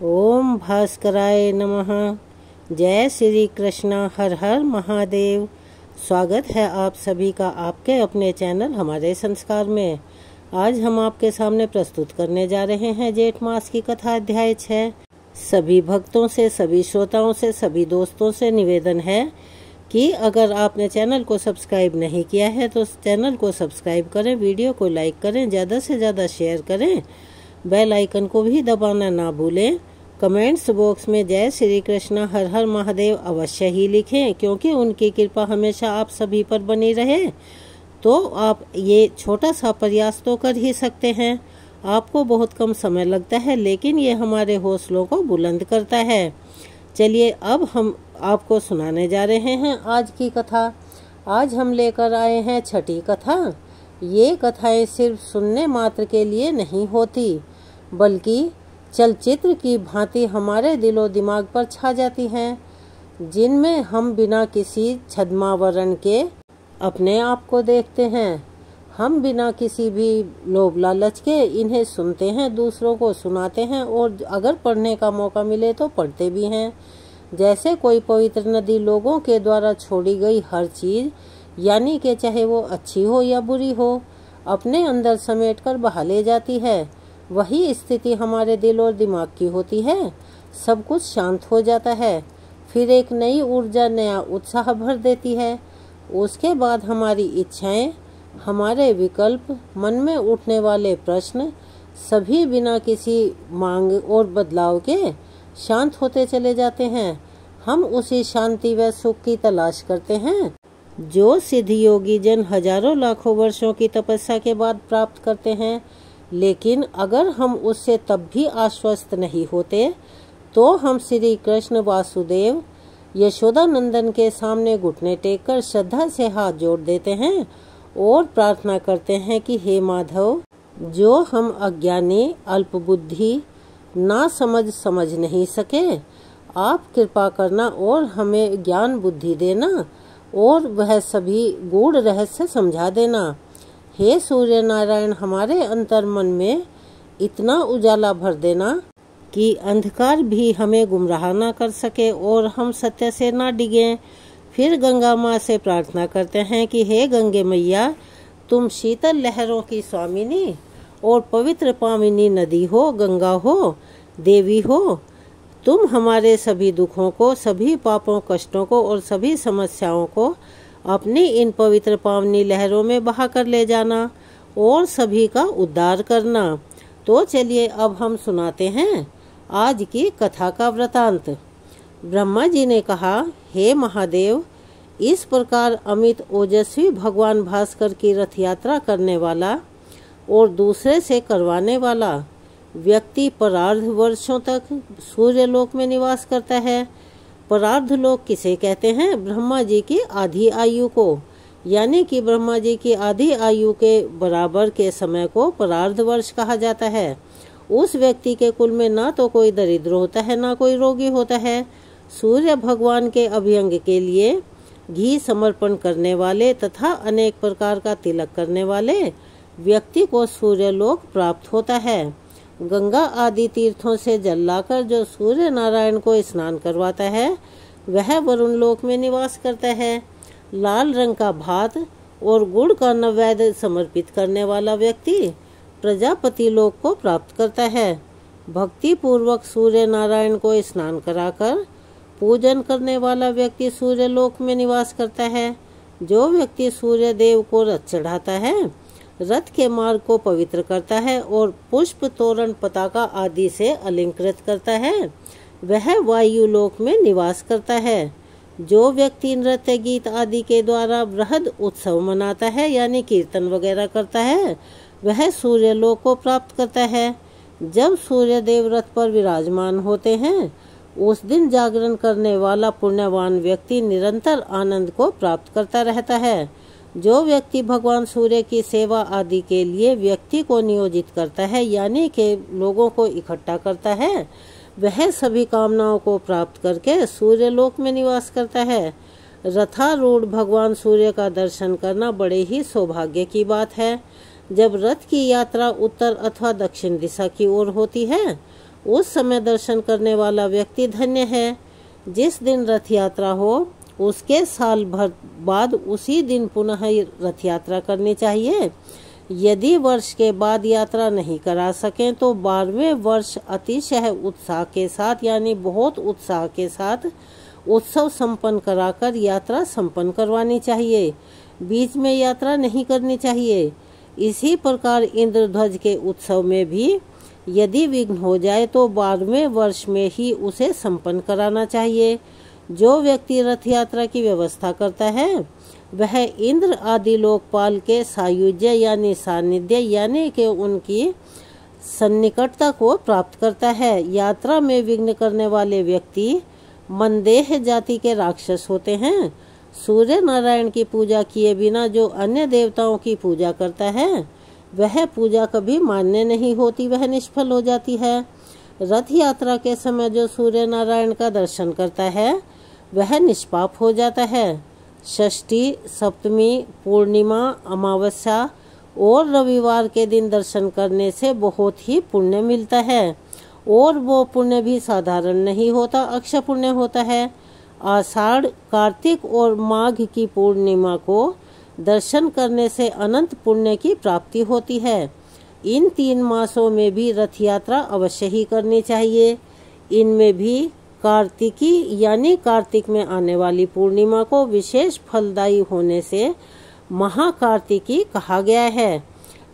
ओम भास्कराय नमः। जय श्री कृष्ण। हर हर महादेव। स्वागत है आप सभी का आपके अपने चैनल हमारे संस्कार में। आज हम आपके सामने प्रस्तुत करने जा रहे हैं जेठ मास की कथा अध्याय 6। सभी भक्तों से, सभी श्रोताओं से, सभी दोस्तों से निवेदन है कि अगर आपने चैनल को सब्सक्राइब नहीं किया है तो चैनल को सब्सक्राइब करें, वीडियो को लाइक करें, ज़्यादा से ज़्यादा शेयर करें, बेल आइकन को भी दबाना ना भूलें। कमेंट्स बॉक्स में जय श्री कृष्ण हर हर महादेव अवश्य ही लिखें, क्योंकि उनकी कृपा हमेशा आप सभी पर बनी रहे। तो आप ये छोटा सा प्रयास तो कर ही सकते हैं। आपको बहुत कम समय लगता है, लेकिन ये हमारे हौसलों को बुलंद करता है। चलिए अब हम आपको सुनाने जा रहे हैं आज की कथा। आज हम लेकर आए हैं छठी कथा। ये कथाएं सिर्फ सुनने मात्र के लिए नहीं होती, बल्कि चलचित्र की भांति हमारे दिलो दिमाग पर छा जाती हैं, जिनमें हम बिना किसी छद्मावरण के अपने आप को देखते हैं। हम बिना किसी भी लोभ लालच के इन्हें सुनते हैं, दूसरों को सुनाते हैं और अगर पढ़ने का मौका मिले तो पढ़ते भी हैं। जैसे कोई पवित्र नदी लोगों के द्वारा छोड़ी गई हर चीज, यानी कि चाहे वो अच्छी हो या बुरी हो, अपने अंदर समेट कर बहा ले जाती है। वही स्थिति हमारे दिल और दिमाग की होती है। सब कुछ शांत हो जाता है, फिर एक नई ऊर्जा, नया उत्साह भर देती है। उसके बाद हमारी इच्छाएं, हमारे विकल्प, मन में उठने वाले प्रश्न सभी बिना किसी मांग और बदलाव के शांत होते चले जाते हैं। हम उसी शांति व सुख की तलाश करते हैं जो सिद्ध योगी जन हजारों लाखों वर्षों की तपस्या के बाद प्राप्त करते हैं। लेकिन अगर हम उससे तब भी आश्वस्त नहीं होते तो हम श्री कृष्ण वासुदेव यशोदा नंदन के सामने घुटने टेक कर श्रद्धा से हाथ जोड़ देते हैं और प्रार्थना करते हैं कि हे माधव, जो हम अज्ञानी, अल्पबुद्धि, ना समझ नहीं सके, आप कृपा करना और हमें ज्ञान बुद्धि देना और वह सभी गूढ़ रहस्य समझा देना। हे सूर्य नारायण, हमारे अंतर मन में इतना उजाला भर देना कि अंधकार भी हमें गुमराह ना कर सके और हम सत्य से ना डिगे। फिर गंगा माँ से प्रार्थना करते हैं कि हे गंगे मैया, तुम शीतल लहरों की स्वामिनी और पवित्र पावनी नदी हो, गंगा हो, देवी हो। तुम हमारे सभी दुखों को, सभी पापों, कष्टों को और सभी समस्याओं को अपनी इन पवित्र पावनी लहरों में बहा कर ले जाना और सभी का उद्धार करना। तो चलिए अब हम सुनाते हैं आज की कथा का वृतांत। ब्रह्मा जी ने कहा, हे महादेव, इस प्रकार अमित ओजस्वी भगवान भास्कर की रथ यात्रा करने वाला और दूसरे से करवाने वाला व्यक्ति परार्ध वर्षों तक सूर्यलोक में निवास करता है। परार्ध लोक किसे कहते हैं? ब्रह्मा जी की आधी आयु को, यानी कि ब्रह्मा जी की आधी आयु के बराबर के समय को परार्ध वर्ष कहा जाता है। उस व्यक्ति के कुल में ना तो कोई दरिद्र होता है, ना कोई रोगी होता है। सूर्य भगवान के अभ्यंग के लिए घी समर्पण करने वाले तथा अनेक प्रकार का तिलक करने वाले व्यक्ति को सूर्यलोक प्राप्त होता है। गंगा आदि तीर्थों से जल लाकर जो सूर्य नारायण को स्नान करवाता है, वह वरुण लोक में निवास करता है। लाल रंग का भात और गुड़ का नैवेद्य समर्पित करने वाला व्यक्ति प्रजापति लोक को प्राप्त करता है। भक्ति पूर्वक सूर्य नारायण को स्नान कराकर पूजन करने वाला व्यक्ति सूर्य लोक में निवास करता है। जो व्यक्ति सूर्य देव को रथ चढ़ाता है, रथ के मार्ग को पवित्र करता है और पुष्प, तोरण, पताका आदि से अलंकृत करता है, वह वायु लोक में निवास करता है। जो व्यक्ति नृत्य, गीत आदि के द्वारा बृहद उत्सव मनाता है, यानी कीर्तन वगैरह करता है, वह सूर्य लोक को प्राप्त करता है। जब सूर्य देव रथ पर विराजमान होते हैं, उस दिन जागरण करने वाला पुण्यवान व्यक्ति निरंतर आनंद को प्राप्त करता रहता है। जो व्यक्ति भगवान सूर्य की सेवा आदि के लिए व्यक्ति को नियोजित करता है, यानी कि लोगों को इकट्ठा करता है, वह सभी कामनाओं को प्राप्त करके सूर्य लोक में निवास करता है। रथारूढ़ भगवान सूर्य का दर्शन करना बड़े ही सौभाग्य की बात है। जब रथ की यात्रा उत्तर अथवा दक्षिण दिशा की ओर होती है, उस समय दर्शन करने वाला व्यक्ति धन्य है। जिस दिन रथ यात्रा हो उसके साल भर बाद उसी दिन पुनः रथ यात्रा करनी चाहिए। यदि वर्ष के बाद यात्रा नहीं करा सकें तो 12वें वर्ष अतिशय उत्साह के साथ यानी बहुत उत्साह के साथ उत्सव संपन्न कराकर यात्रा संपन्न करवानी चाहिए। बीच में यात्रा नहीं करनी चाहिए। इसी प्रकार इंद्रध्वज के उत्सव में भी यदि विघ्न हो जाए तो 12वें वर्ष में ही उसे संपन्न कराना चाहिए। जो व्यक्ति रथ यात्रा की व्यवस्था करता है वह इंद्र आदि लोकपाल के सायुज्य यानी सानिध्य यानी कि उनकी सन्निकटता को प्राप्त करता है। यात्रा में विघ्न करने वाले व्यक्ति मंदेह जाति के राक्षस होते हैं। सूर्य नारायण की पूजा किए बिना जो अन्य देवताओं की पूजा करता है वह पूजा कभी मान्य नहीं होती, वह निष्फल हो जाती है। रथ यात्रा के समय जो सूर्य नारायण का दर्शन करता है वह निष्पाप हो जाता है। षष्ठी, सप्तमी, पूर्णिमा, अमावस्या और रविवार के दिन दर्शन करने से बहुत ही पुण्य मिलता है और वो पुण्य भी साधारण नहीं होता, अक्षय पुण्य होता है। आषाढ़, कार्तिक और माघ की पूर्णिमा को दर्शन करने से अनंत पुण्य की प्राप्ति होती है। इन 3 मासों में भी रथ यात्रा अवश्य ही करनी चाहिए। इनमें भी कार्तिकी यानी कार्तिक में आने वाली पूर्णिमा को विशेष फलदायी होने से महाकार्तिकी कहा गया है।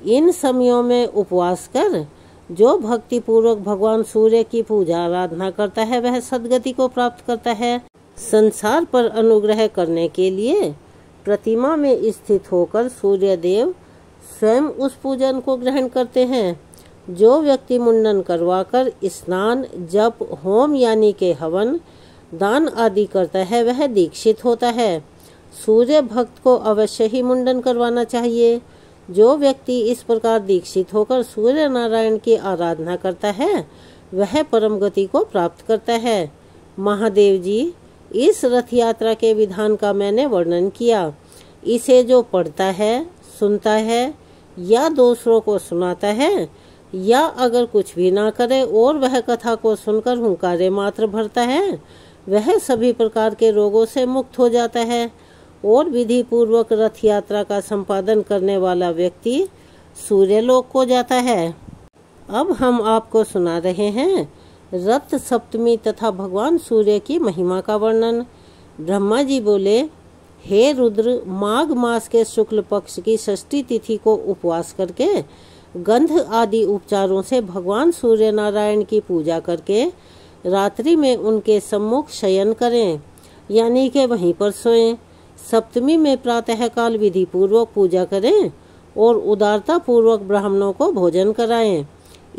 इन समयों में उपवास कर जो भक्ति पूर्वक भगवान सूर्य की पूजा आराधना करता है वह सद्गति को प्राप्त करता है। संसार पर अनुग्रह करने के लिए प्रतिमा में स्थित होकर सूर्य देव स्वयं उस पूजन को ग्रहण करते हैं। जो व्यक्ति मुंडन करवाकर स्नान, जप, होम यानी के हवन, दान आदि करता है वह दीक्षित होता है। सूर्य भक्त को अवश्य ही मुंडन करवाना चाहिए। जो व्यक्ति इस प्रकार दीक्षित होकर सूर्य नारायण की आराधना करता है वह परम गति को प्राप्त करता है। महादेव जी, इस रथ यात्रा के विधान का मैंने वर्णन किया। इसे जो पढ़ता है, सुनता है या दूसरों को सुनाता है या अगर कुछ भी ना करे और वह कथा को सुनकर हुंकारे मात्र भरता है वह सभी प्रकार के रोगों से मुक्त हो जाता है और विधि पूर्वक रथ यात्रा का संपादन करने वाला व्यक्ति सूर्यलोक को जाता है। अब हम आपको सुना रहे हैं रथ सप्तमी तथा भगवान सूर्य की महिमा का वर्णन। ब्रह्मा जी बोले, हे रुद्र, माघ मास के शुक्ल पक्ष की षष्ठी तिथि को उपवास करके गंध आदि उपचारों से भगवान सूर्य नारायण की पूजा करके रात्रि में उनके सम्मुख शयन करें यानी कि वहीं पर सोएं। सप्तमी में प्रातः काल विधि पूर्वक पूजा करें और उदारता पूर्वक ब्राह्मणों को भोजन कराएं।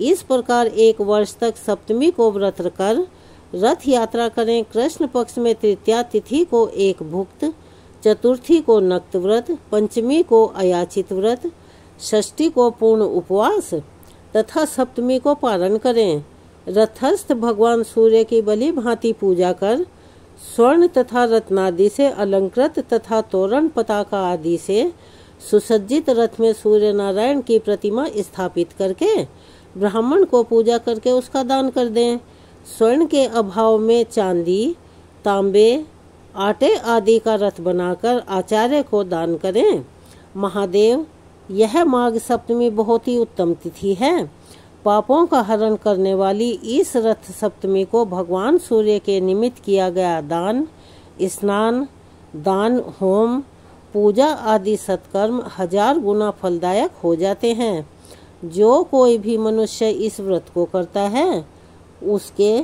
इस प्रकार 1 वर्ष तक सप्तमी को व्रत कर रथ यात्रा करें। कृष्ण पक्ष में तृतीया तिथि को एक भुक्त, चतुर्थी को नक्त व्रत, पंचमी को अयाचित व्रत, षष्ठी को पूर्ण उपवास तथा सप्तमी को पारण करें। रथस्थ भगवान सूर्य की बलि भांति पूजा कर स्वर्ण तथा रत्नादि से अलंकृत तथा तोरण पताका आदि से सुसज्जित रथ में सूर्य नारायण की प्रतिमा स्थापित करके ब्राह्मण को पूजा करके उसका दान कर दें। स्वर्ण के अभाव में चांदी, तांबे, आटे आदि का रथ बनाकर आचार्य को दान करें। महादेव, यह माघ सप्तमी बहुत ही उत्तम तिथि है। पापों का हरण करने वाली इस रथ सप्तमी को भगवान सूर्य के निमित्त किया गया दान, स्नान, दान, होम, पूजा आदि सत्कर्म 1000 गुना फलदायक हो जाते हैं। जो कोई भी मनुष्य इस व्रत को करता है उसके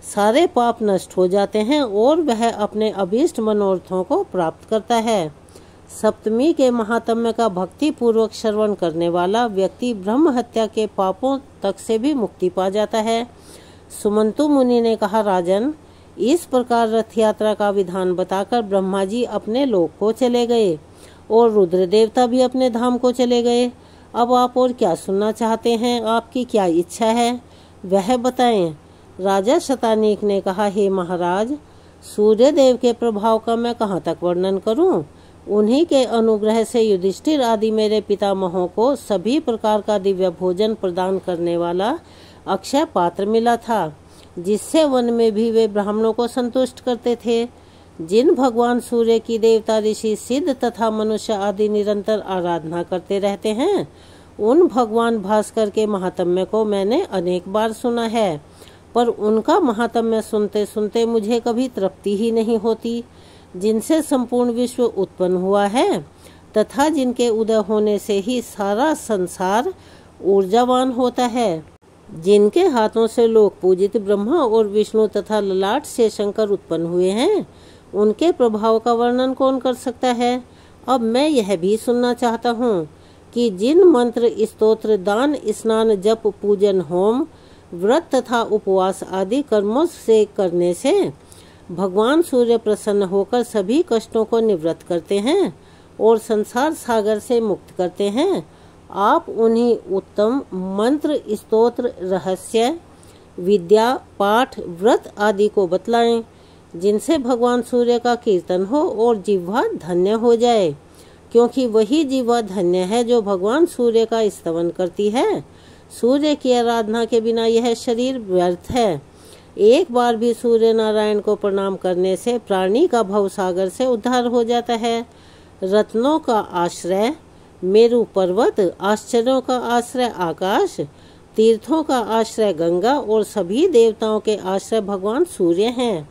सारे पाप नष्ट हो जाते हैं और वह अपने अभीष्ट मनोरथों को प्राप्त करता है। सप्तमी के महात्म्य का भक्ति पूर्वक श्रवण करने वाला व्यक्ति ब्रह्म हत्या के पापों तक से भी मुक्ति पा जाता है। सुमंतु मुनि ने कहा, राजन, इस प्रकार रथ यात्रा का विधान बताकर ब्रह्मा जी अपने लोक को चले गए और रुद्र देवता भी अपने धाम को चले गए। अब आप और क्या सुनना चाहते हैं? आपकी क्या इच्छा है वह बताएं। राजा शतानीक ने कहा, हे महाराज, सूर्य देव के प्रभाव का मैं कहाँ तक वर्णन करूं? उन्हीं के अनुग्रह से युधिष्ठिर आदि मेरे पितामहों को सभी प्रकार का दिव्य भोजन प्रदान करने वाला अक्षय पात्र मिला था, जिससे वन में भी वे ब्राह्मणों को संतुष्ट करते थे। जिन भगवान सूर्य की देवता, ऋषि, सिद्ध तथा मनुष्य आदि निरंतर आराधना करते रहते हैं, उन भगवान भास्कर के महात्म्य को मैंने अनेक बार सुना है, पर उनका महात्म्य सुनते सुनते मुझे कभी तृप्ति ही नहीं होती। जिनसे संपूर्ण विश्व उत्पन्न हुआ है तथा जिनके उदय होने से ही सारा संसार ऊर्जावान होता है, जिनके हाथों से लोक पूजित ब्रह्मा और विष्णु तथा ललाट से शंकर उत्पन्न हुए हैं, उनके प्रभाव का वर्णन कौन कर सकता है। अब मैं यह भी सुनना चाहता हूँ कि जिन मंत्र, स्तोत्र, दान, स्नान, जप, पूजन, होम, व्रत तथा उपवास आदि कर्मों से करने से भगवान सूर्य प्रसन्न होकर सभी कष्टों को निवृत्त करते हैं और संसार सागर से मुक्त करते हैं, आप उन्हीं उत्तम मंत्र, स्तोत्र, रहस्य, विद्या, पाठ, व्रत आदि को बतलाएं, जिनसे भगवान सूर्य का कीर्तन हो और जिह्वा धन्य हो जाए, क्योंकि वही जिह्वा धन्य है जो भगवान सूर्य का स्तवन करती है। सूर्य की आराधना के बिना यह शरीर व्यर्थ है। एक बार भी सूर्य नारायण को प्रणाम करने से प्राणी का भवसागर से उद्धार हो जाता है। रत्नों का आश्रय मेरु पर्वत, आश्चर्यों का आश्रय आकाश, तीर्थों का आश्रय गंगा और सभी देवताओं के आश्रय भगवान सूर्य हैं।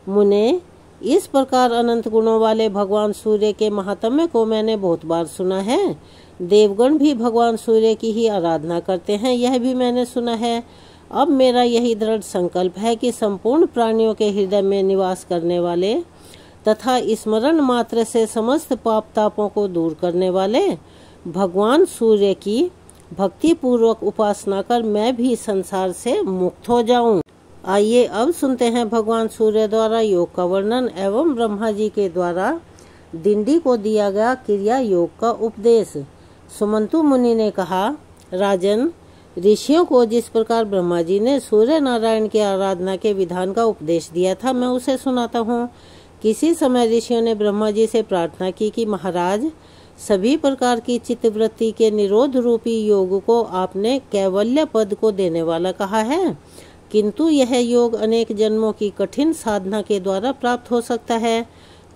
मुने, इस प्रकार अनंत गुणों वाले भगवान सूर्य के महात्म्य को मैंने बहुत बार सुना है। देवगण भी भगवान सूर्य की ही आराधना करते हैं, यह भी मैंने सुना है। अब मेरा यही दृढ़ संकल्प है कि संपूर्ण प्राणियों के हृदय में निवास करने वाले तथा स्मरण मात्र से समस्त पाप तापों को दूर करने वाले भगवान सूर्य की भक्ति पूर्वक उपासना कर मैं भी संसार से मुक्त हो जाऊं। आइए अब सुनते हैं भगवान सूर्य द्वारा योग का वर्णन एवं ब्रह्मा जी के द्वारा दिंडी को दिया गया क्रिया योग का उपदेश। सुमंतु मुनि ने कहा, राजन, ऋषियों को जिस प्रकार ब्रह्मा जी ने सूर्य नारायण की आराधना के विधान का उपदेश दिया था, मैं उसे सुनाता हूँ। किसी समय ऋषियों ने ब्रह्मा जी से प्रार्थना की कि महाराज, सभी प्रकार की चित्तवृत्ति के निरोध रूपी योग को आपने कैवल्य पद को देने वाला कहा है, किंतु यह योग अनेक जन्मों की कठिन साधना के द्वारा प्राप्त हो सकता है,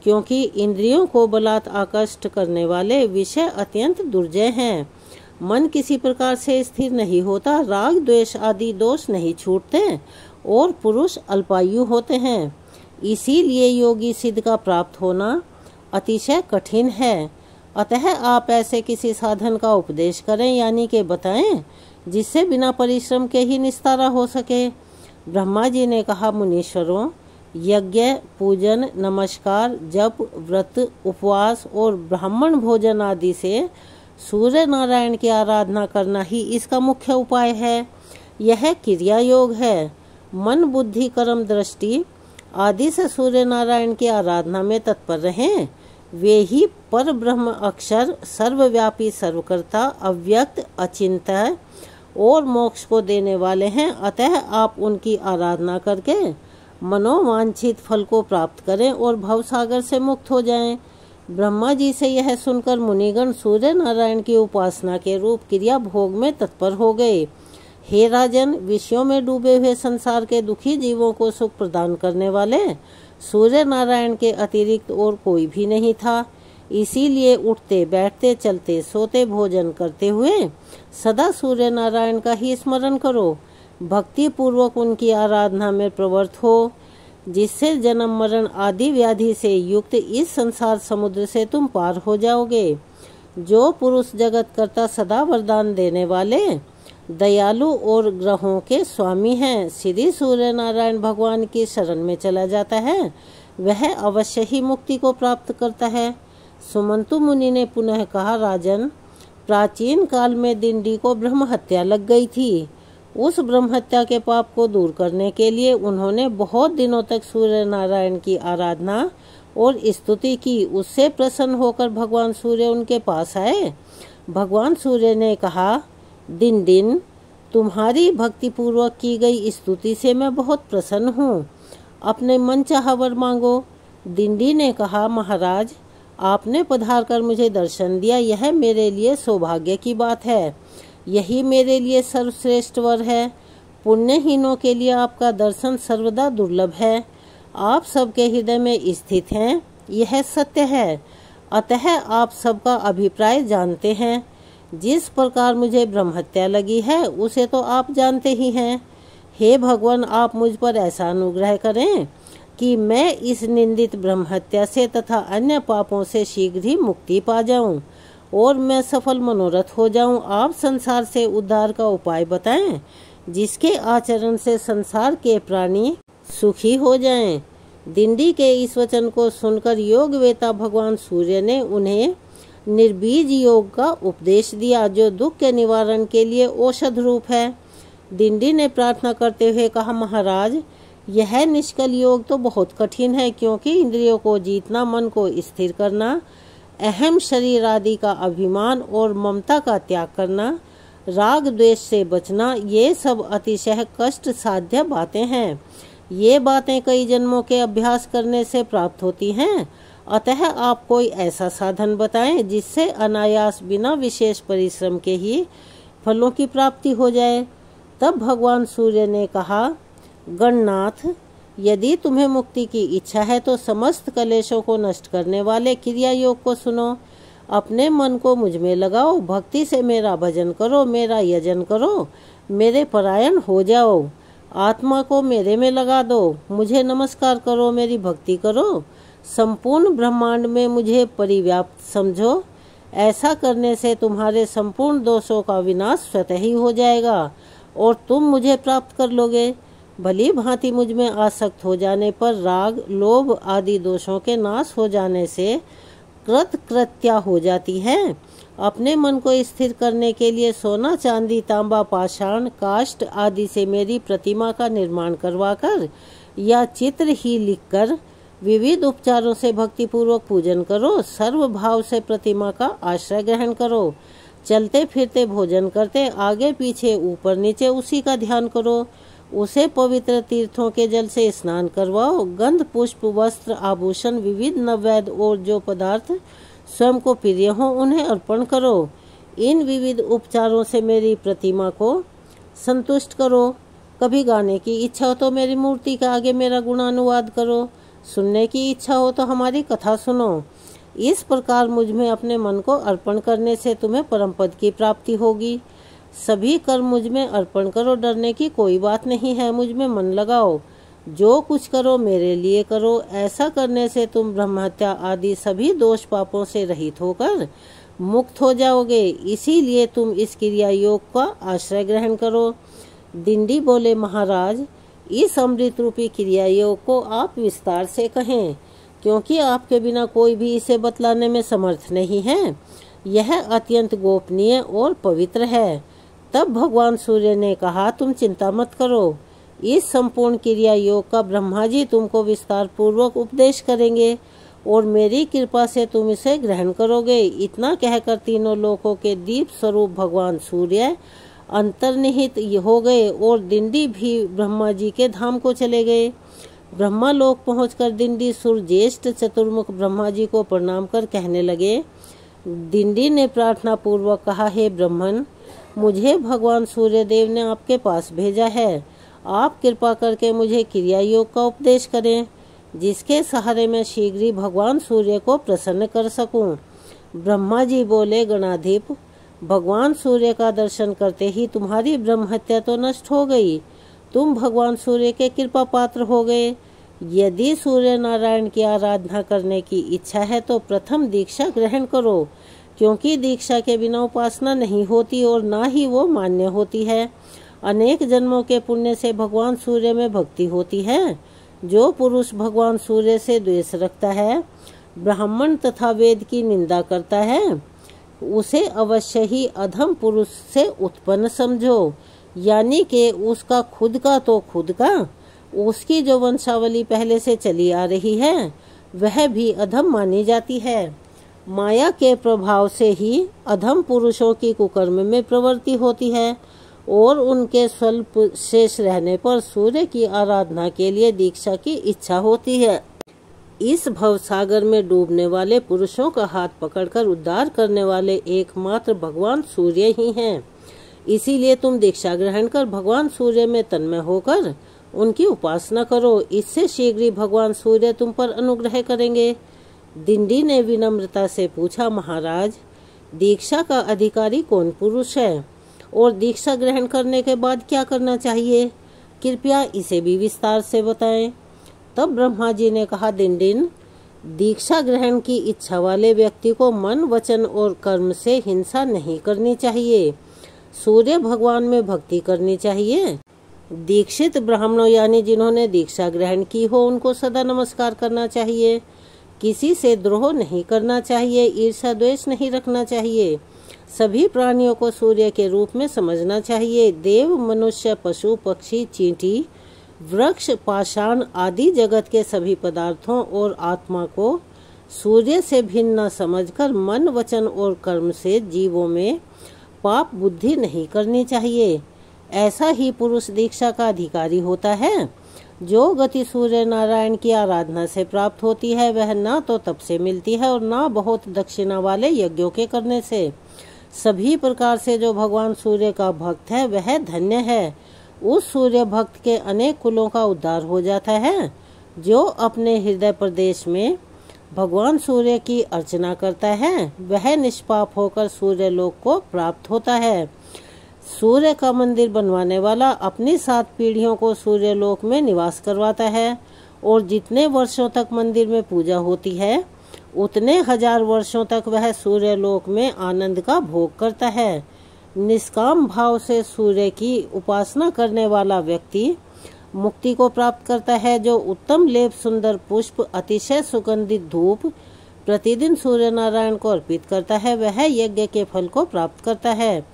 क्योंकि इंद्रियों को बलात् आकृष्ट करने वाले विषय अत्यंत दुर्जय हैं। मन किसी प्रकार से स्थिर नहीं होता, राग द्वेष आदि दोष नहीं छूटते और पुरुष अल्पायु होते हैं। इसीलिए योगी सिद्ध का प्राप्त होना अतिशय कठिन है। अतः आप ऐसे किसी साधन का उपदेश करें, यानी कि बताएं, जिससे बिना परिश्रम के ही निस्तारा हो सके। ब्रह्मा जी ने कहा, मुनीश्वरों, यज्ञ, पूजन, नमस्कार, जप, व्रत, उपवास और ब्राह्मण भोजन आदि से सूर्य नारायण की आराधना करना ही इसका मुख्य उपाय है। यह क्रिया योग है। मन, बुद्धि, कर्म, दृष्टि आदि से सूर्य नारायण की आराधना में तत्पर रहें। वे ही पर ब्रह्म अक्षर, सर्वव्यापी, सर्वकर्ता, अव्यक्त, अचिंत्य और मोक्ष को देने वाले हैं। अतः आप उनकी आराधना करके मनोवांछित फल को प्राप्त करें और भवसागर से मुक्त हो जाएं। ब्रह्मा जी से यह सुनकर मुनिगण सूर्य नारायण की उपासना के रूप क्रिया भोग में तत्पर हो गए। हे राजन, विषयों में डूबे हुए संसार के दुखी जीवों को सुख प्रदान करने वाले सूर्य नारायण के अतिरिक्त और कोई भी नहीं था। इसीलिए उठते, बैठते, चलते, सोते, भोजन करते हुए सदा सूर्य नारायण का ही स्मरण करो। भक्ति पूर्वक उनकी आराधना में प्रवृत्त हो, जिससे जन्म मरण आदि व्याधि से युक्त इस संसार समुद्र से तुम पार हो जाओगे। जो पुरुष जगत कर्ता, सदा वरदान देने वाले, दयालु और ग्रहों के स्वामी हैं, श्री सूर्य नारायण भगवान की शरण में चला जाता है, वह अवश्य ही मुक्ति को प्राप्त करता है। सुमंतु मुनि ने पुनः कहा, राजन, प्राचीन काल में दिंडी को ब्रह्म हत्या लग गई थी। उस ब्रह्म हत्या के पाप को दूर करने के लिए उन्होंने बहुत दिनों तक सूर्य नारायण की आराधना और स्तुति की। उससे प्रसन्न होकर भगवान सूर्य उनके पास आए। भगवान सूर्य ने कहा, दिन दिन तुम्हारी भक्ति पूर्वक की गई स्तुति से मैं बहुत प्रसन्न हूँ। अपने मन चाहा वर मांगो। दिंडी ने कहा, महाराज, आपने पधार कर मुझे दर्शन दिया, यह मेरे लिए सौभाग्य की बात है। यही मेरे लिए सर्वश्रेष्ठ वर है। पुण्यहीनों के लिए आपका दर्शन सर्वदा दुर्लभ है। आप सबके हृदय में स्थित हैं, यह सत्य है। अतः आप सबका अभिप्राय जानते हैं। जिस प्रकार मुझे ब्रह्महत्या लगी है उसे तो आप जानते ही हैं। हे भगवान, आप मुझ पर ऐसा अनुग्रह करें कि मैं इस निंदित ब्रह्महत्या से तथा अन्य पापों से शीघ्र ही मुक्ति पा जाऊं और मैं सफल मनोरथ हो जाऊं। आप संसार से उद्धार का उपाय बताएं, जिसके आचरण से संसार के प्राणी सुखी हो जाएं। दिंडी के इस वचन को सुनकर योग वेता भगवान सूर्य ने उन्हें निर्बीज योग का उपदेश दिया, जो दुख के निवारण के लिए औषध रूप है। दिंडी ने प्रार्थना करते हुए कहा, महाराज, यह निष्कल योग तो बहुत कठिन है, क्योंकि इंद्रियों को जीतना, मन को स्थिर करना, अहम शरीर आदि का अभिमान और ममता का त्याग करना, राग द्वेष से बचना, ये सब अतिशय कष्ट साध्य बातें हैं। ये बातें कई जन्मों के अभ्यास करने से प्राप्त होती हैं। अतः आप कोई ऐसा साधन बताएं जिससे अनायास बिना विशेष परिश्रम के ही फलों की प्राप्ति हो जाए। तब भगवान सूर्य ने कहा, गणनाथ, यदि तुम्हें मुक्ति की इच्छा है तो समस्त कलेशों को नष्ट करने वाले क्रिया योग को सुनो। अपने मन को मुझ में लगाओ, भक्ति से मेरा भजन करो, मेरा यजन करो, मेरे परायण हो जाओ, आत्मा को मेरे में लगा दो, मुझे नमस्कार करो, मेरी भक्ति करो, संपूर्ण ब्रह्मांड में मुझे परिव्याप्त समझो। ऐसा करने से तुम्हारे संपूर्ण दोषों का विनाश स्वतः ही हो जाएगा और तुम मुझे प्राप्त कर लोगे। भली भांति मुझ में आसक्त हो जाने पर राग, लोभ आदि दोषों के नाश हो जाने से कृतकृत्या हो जाती है। अपने मन को स्थिर करने के लिए सोना, चांदी, तांबा, पाषाण, काष्ठ आदि से मेरी प्रतिमा का निर्माण करवाकर या चित्र ही लिखकर विविध उपचारों से भक्ति पूर्वक पूजन करो। सर्व भाव से प्रतिमा का आश्रय ग्रहण करो। चलते फिरते, भोजन करते, आगे पीछे, ऊपर नीचे उसी का ध्यान करो। उसे पवित्र तीर्थों के जल से स्नान करवाओ। गंध, पुष्प, वस्त्र, आभूषण, विविध नैवेद्य और जो पदार्थ स्वयं को प्रिय हो उन्हें अर्पण करो। इन विविध उपचारों से मेरी प्रतिमा को संतुष्ट करो। कभी गाने की इच्छा हो तो मेरी मूर्ति के आगे मेरा गुणानुवाद करो। सुनने की इच्छा हो तो हमारी कथा सुनो। इस प्रकार मुझ में अपने मन को अर्पण करने से तुम्हें परम पद की प्राप्ति होगी। सभी कर्म मुझ में अर्पण करो, डरने की कोई बात नहीं है। मुझ में मन लगाओ, जो कुछ करो मेरे लिए करो। ऐसा करने से तुम ब्रह्महत्या आदि सभी दोष पापों से रहित होकर मुक्त हो जाओगे। इसीलिए तुम इस क्रिया योग का आश्रय ग्रहण करो। दिंडी बोले, महाराज, इस अमृत रूपी क्रिया योग को आप विस्तार से कहें, क्योंकि आपके बिना कोई भी इसे बतलाने में समर्थ नहीं है। यह अत्यंत गोपनीय और पवित्र है। तब भगवान सूर्य ने कहा, तुम चिंता मत करो। इस संपूर्ण क्रिया योग का ब्रह्मा जी तुमको विस्तार पूर्वक उपदेश करेंगे और मेरी कृपा से तुम इसे ग्रहण करोगे। इतना कहकर तीनों लोकों के दीप स्वरूप भगवान सूर्य अंतर्निहित हो गए और दिंडी भी ब्रह्मा जी के धाम को चले गए। ब्रह्मा लोक पहुंचकर दिंडी सुर ज्येष्ठ चतुर्मुख ब्रह्मा जी को प्रणाम कर कहने लगे। दिंडी ने प्रार्थना पूर्वक कहा, हे ब्रह्मन, मुझे भगवान सूर्य देव ने आपके पास भेजा है। आप कृपा करके मुझे क्रिया योग का उपदेश करें, जिसके सहारे मैं शीघ्र ही भगवान सूर्य को प्रसन्न कर सकूं। ब्रह्मा जी बोले, गणाधिप, भगवान सूर्य का दर्शन करते ही तुम्हारी ब्रह्महत्या तो नष्ट हो गई। तुम भगवान सूर्य के कृपा पात्र हो गए। यदि सूर्य नारायण की आराधना करने की इच्छा है तो प्रथम दीक्षा ग्रहण करो, क्योंकि दीक्षा के बिना उपासना नहीं होती और ना ही वो मान्य होती है। अनेक जन्मों के पुण्य से भगवान सूर्य में भक्ति होती है। जो पुरुष भगवान सूर्य से द्वेष रखता है, ब्राह्मण तथा वेद की निंदा करता है, उसे अवश्य ही अधम पुरुष से उत्पन्न समझो। यानी कि उसका खुद का तो खुद का, उसकी जो वंशावली पहले से चली आ रही है वह भी अधम मानी जाती है। माया के प्रभाव से ही अधम पुरुषों की कुकर्म में प्रवृत्ति होती है और उनके स्वल्प शेष रहने पर सूर्य की आराधना के लिए दीक्षा की इच्छा होती है। इस भवसागर में डूबने वाले पुरुषों का हाथ पकड़कर उद्धार करने वाले एकमात्र भगवान सूर्य ही हैं। इसीलिए तुम दीक्षा ग्रहण कर भगवान सूर्य में तन्मय होकर उनकी उपासना करो। इससे शीघ्र ही भगवान सूर्य तुम पर अनुग्रह करेंगे। दिंडी ने विनम्रता से पूछा, महाराज, दीक्षा का अधिकारी कौन पुरुष है और दीक्षा ग्रहण करने के बाद क्या करना चाहिए? कृपया इसे भी विस्तार से बताएं। तब ब्रह्मा जी ने कहा, दिंडिन, दीक्षा ग्रहण की इच्छा वाले व्यक्ति को मन, वचन और कर्म से हिंसा नहीं करनी चाहिए। सूर्य भगवान में भक्ति करनी चाहिए। दीक्षित ब्राह्मणों यानी जिन्होंने दीक्षा ग्रहण की हो उनको सदा नमस्कार करना चाहिए। किसी से द्रोह नहीं करना चाहिए। ईर्ष्या द्वेष नहीं रखना चाहिए। सभी प्राणियों को सूर्य के रूप में समझना चाहिए। देव, मनुष्य, पशु, पक्षी, चींटी, वृक्ष, पाषाण आदि जगत के सभी पदार्थों और आत्मा को सूर्य से भिन्न न समझकर मन, वचन और कर्म से जीवों में पाप बुद्धि नहीं करनी चाहिए। ऐसा ही पुरुष दीक्षा का अधिकारी होता है। जो गति सूर्य नारायण की आराधना से प्राप्त होती है वह ना तो तप से मिलती है और ना बहुत दक्षिणा वाले यज्ञों के करने से। सभी प्रकार से जो भगवान सूर्य का भक्त है वह धन्य है। उस सूर्य भक्त के अनेक कुलों का उद्धार हो जाता है। जो अपने हृदय प्रदेश में भगवान सूर्य की अर्चना करता है वह निष्पाप होकर सूर्य लोक को प्राप्त होता है। सूर्य का मंदिर बनवाने वाला अपनी 7 पीढ़ियों को सूर्य लोक में निवास करवाता है और जितने वर्षों तक मंदिर में पूजा होती है उतने 1000 वर्षों तक वह सूर्य लोक में आनंद का भोग करता है। निष्काम भाव से सूर्य की उपासना करने वाला व्यक्ति मुक्ति को प्राप्त करता है। जो उत्तम लेप, सुंदर पुष्प, अतिशय सुगंधित धूप प्रतिदिन सूर्य नारायण को अर्पित करता है वह यज्ञ के फल को प्राप्त करता है।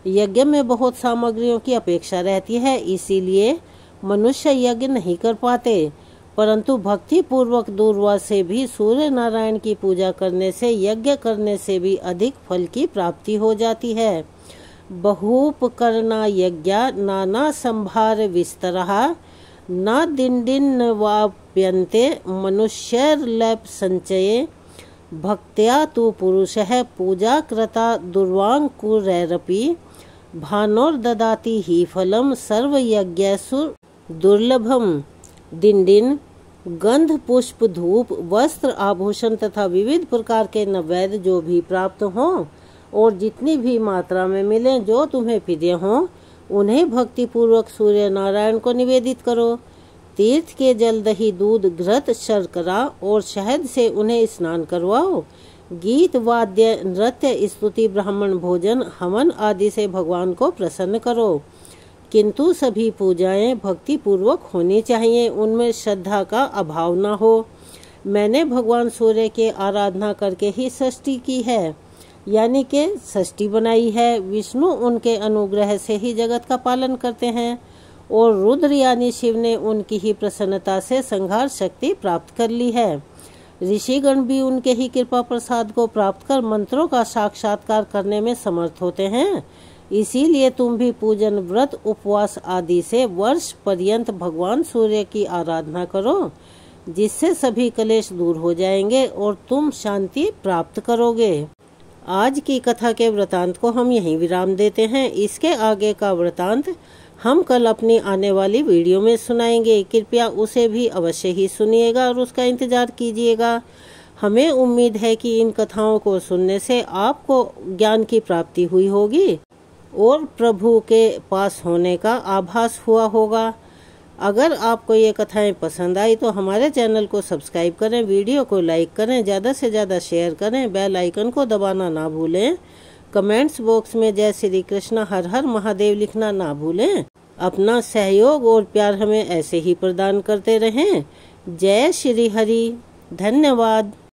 यज्ञ में बहुत सामग्रियों की अपेक्षा रहती है, इसीलिए मनुष्य यज्ञ नहीं कर पाते, परंतु भक्ति पूर्वक दूरवा से भी सूर्य नारायण की पूजा करने से यज्ञ करने से भी अधिक फल की प्राप्ति हो जाती है। बहुपकरणा यज्ञा नाना संभार विस्तरः न दिंडिन वाप्यन्ते मनुष्यर्लभ संचये भक्त्या तु पुरुषः पूजा कृता दुर्वांकुरैरपि भानोर्ददाति ही फलम सर्वयज्ञेषु दुर्लभम। दिंडिन, गंध, पुष्प, धूप, वस्त्र, आभूषण तथा विविध प्रकार के नैवेद्य जो भी प्राप्त हों और जितनी भी मात्रा में मिले जो तुम्हें प्रिय हों उन्हें भक्ति पूर्वक सूर्य नारायण को निवेदित करो। तीर्थ के जल, दही, दूध, घृत, शर्करा और शहद से उन्हें स्नान करवाओ। गीत, वाद्य, नृत्य, स्तुति, ब्राह्मण भोजन, हवन आदि से भगवान को प्रसन्न करो। किंतु सभी पूजाएं भक्ति पूर्वक होनी चाहिए, उनमें श्रद्धा का अभाव न हो। मैंने भगवान सूर्य के आराधना करके ही सृष्टि की है, यानी कि सृष्टि बनाई है। विष्णु उनके अनुग्रह से ही जगत का पालन करते हैं और रुद्र यानी शिव ने उनकी ही प्रसन्नता से संहार शक्ति प्राप्त कर ली है। ऋषिगण भी उनके ही कृपा प्रसाद को प्राप्त कर मंत्रों का साक्षात्कार करने में समर्थ होते हैं। इसीलिए तुम भी पूजन, व्रत, उपवास आदि से वर्ष पर्यंत भगवान सूर्य की आराधना करो, जिससे सभी कलेश दूर हो जाएंगे और तुम शांति प्राप्त करोगे। आज की कथा के वृतांत को हम यहीं विराम देते हैं। इसके आगे का वृतांत हम कल अपनी आने वाली वीडियो में सुनाएंगे। कृपया उसे भी अवश्य ही सुनिएगा और उसका इंतजार कीजिएगा। हमें उम्मीद है कि इन कथाओं को सुनने से आपको ज्ञान की प्राप्ति हुई होगी और प्रभु के पास होने का आभास हुआ होगा। अगर आपको ये कथाएं पसंद आई तो हमारे चैनल को सब्सक्राइब करें, वीडियो को लाइक करें, ज़्यादा से ज़्यादा शेयर करें, बेल आइकन को दबाना ना भूलें। कमेंट्स बॉक्स में जय श्री कृष्ण हर हर महादेव लिखना ना भूलें। अपना सहयोग और प्यार हमें ऐसे ही प्रदान करते रहें। जय श्री हरि। धन्यवाद।